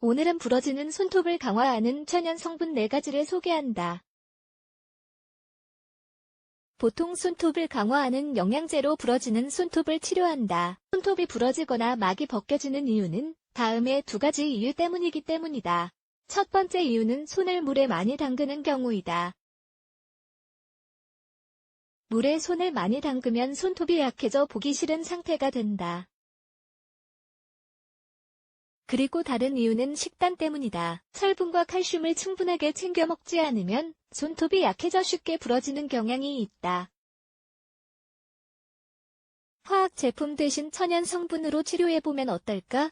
오늘은 부러지는 손톱을 강화하는 천연 성분 4가지를 소개한다. 보통 손톱을 강화하는 영양제로 부러지는 손톱을 치료한다. 손톱이 부러지거나 막이 벗겨지는 이유는 다음의 2가지 이유 때문이기 때문이다. 첫 번째 이유는 손을 물에 많이 담그는 경우이다. 물에 손을 많이 담그면 손톱이 약해져 보기 싫은 상태가 된다. 그리고 다른 이유는 식단 때문이다. 철분과 칼슘을 충분하게 챙겨 먹지 않으면 손톱이 약해져 쉽게 부러지는 경향이 있다. 화학 제품 대신 천연 성분으로 치료해보면 어떨까?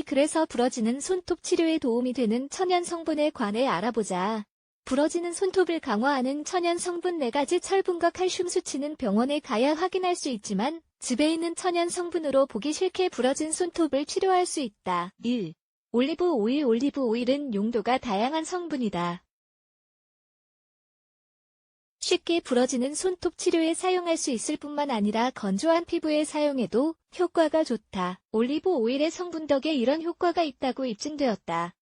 그래서 부러지는 손톱 치료에 도움이 되는 천연 성분에 관해 알아보자. 부러지는 손톱을 강화하는 천연 성분 4가지. 철분과 칼슘 수치는 병원에 가야 확인할 수 있지만 집에 있는 천연 성분으로 보기 싫게 부러진 손톱을 치료할 수 있다. 1. 올리브 오일. 올리브 오일은 용도가 다양한 성분이다. 쉽게 부러지는 손톱 치료에 사용할 수 있을 뿐만 아니라 건조한 피부에 사용해도 효과가 좋다. 올리브 오일의 성분 덕에 이런 효과가 있다고 입증되었다.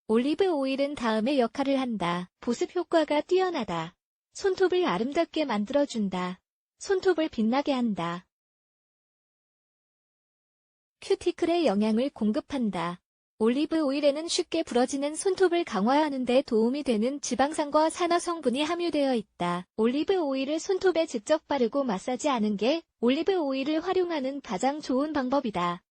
올리브 오일은 다음의 역할을 한다. 보습 효과가 뛰어나다. 손톱을 아름답게 만들어준다. 손톱을 빛나게 한다. 큐티클에 영양을 공급한다. 올리브 오일에는 쉽게 부러지는 손톱을 강화하는 데 도움이 되는 지방산과 산화 성분이 함유되어 있다. 올리브 오일을 손톱에 직접 바르고 마사지하는 게 올리브 오일을 활용하는 가장 좋은 방법이다.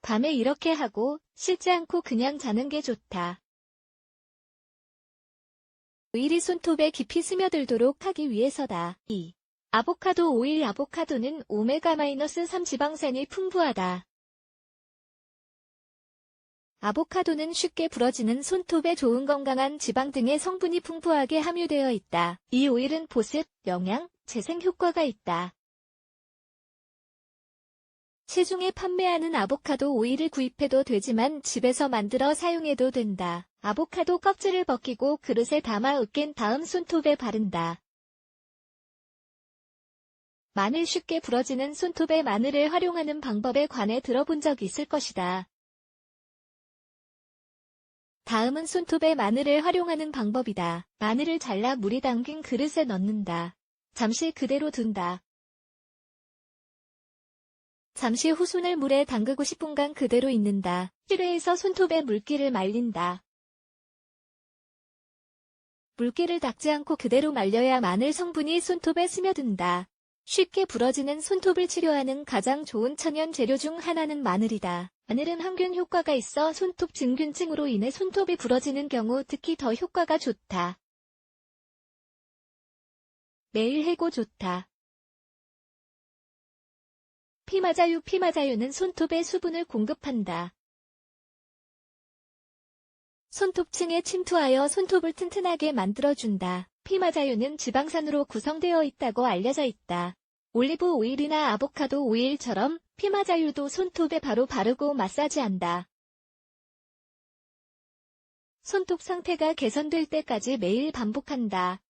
밤에 이렇게 하고 씻지 않고 그냥 자는 게 좋다. 오일이 손톱에 깊이 스며들도록 하기 위해서다. 2. 아보카도 오일. 아보카도는 오메가-3 지방산이 풍부하다. 아보카도는 쉽게 부러지는 손톱에 좋은 건강한 지방 등의 성분이 풍부하게 함유되어 있다. 이 오일은 보습, 영양, 재생 효과가 있다. 시중에 판매하는 아보카도 오일을 구입해도 되지만 집에서 만들어 사용해도 된다. 아보카도 껍질을 벗기고 그릇에 담아 으깬 다음 손톱에 바른다. 마늘. 쉽게 부러지는 손톱에 마늘을 활용하는 방법에 관해 들어본 적 있을 것이다. 다음은 손톱에 마늘을 활용하는 방법이다. 마늘을 잘라 물이 담긴 그릇에 넣는다. 잠시 그대로 둔다. 잠시 후 손을 물에 담그고 10분간 그대로 있는다. 실외에서 손톱의 물기를 말린다. 물기를 닦지 않고 그대로 말려야 마늘 성분이 손톱에 스며든다. 쉽게 부러지는 손톱을 치료하는 가장 좋은 천연 재료 중 하나는 마늘이다. 마늘은 항균 효과가 있어 손톱 진균증으로 인해 손톱이 부러지는 경우 특히 더 효과가 좋다. 매일 해고 좋다. 피마자유. 피마자유는 손톱에 수분을 공급한다. 손톱층에 침투하여 손톱을 튼튼하게 만들어준다. 피마자유는 지방산으로 구성되어 있다고 알려져 있다. 올리브 오일이나 아보카도 오일처럼 피마자유도 손톱에 바로 바르고 마사지한다. 손톱 상태가 개선될 때까지 매일 반복한다.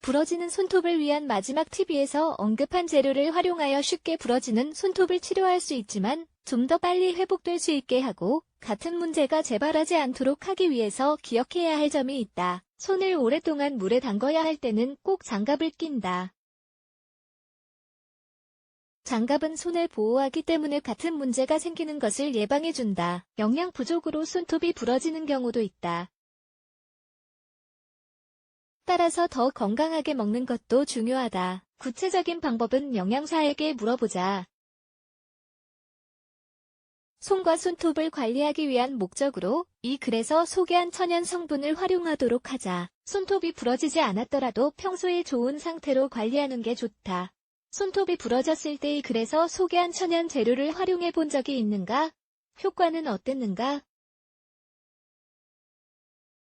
부러지는 손톱을 위한 마지막 팁에서 언급한 재료를 활용하여 쉽게 부러지는 손톱을 치료할 수 있지만 좀 더 빨리 회복될 수 있게 하고 같은 문제가 재발하지 않도록 하기 위해서 기억해야 할 점이 있다. 손을 오랫동안 물에 담궈야 할 때는 꼭 장갑을 낀다. 장갑은 손을 보호하기 때문에 같은 문제가 생기는 것을 예방해준다. 영양 부족으로 손톱이 부러지는 경우도 있다. 따라서 더 건강하게 먹는 것도 중요하다. 구체적인 방법은 영양사에게 물어보자. 손과 손톱을 관리하기 위한 목적으로 이 글에서 소개한 천연 성분을 활용하도록 하자. 손톱이 부러지지 않았더라도 평소에 좋은 상태로 관리하는 게 좋다. 손톱이 부러졌을 때 이 글에서 소개한 천연 재료를 활용해 본 적이 있는가? 효과는 어땠는가?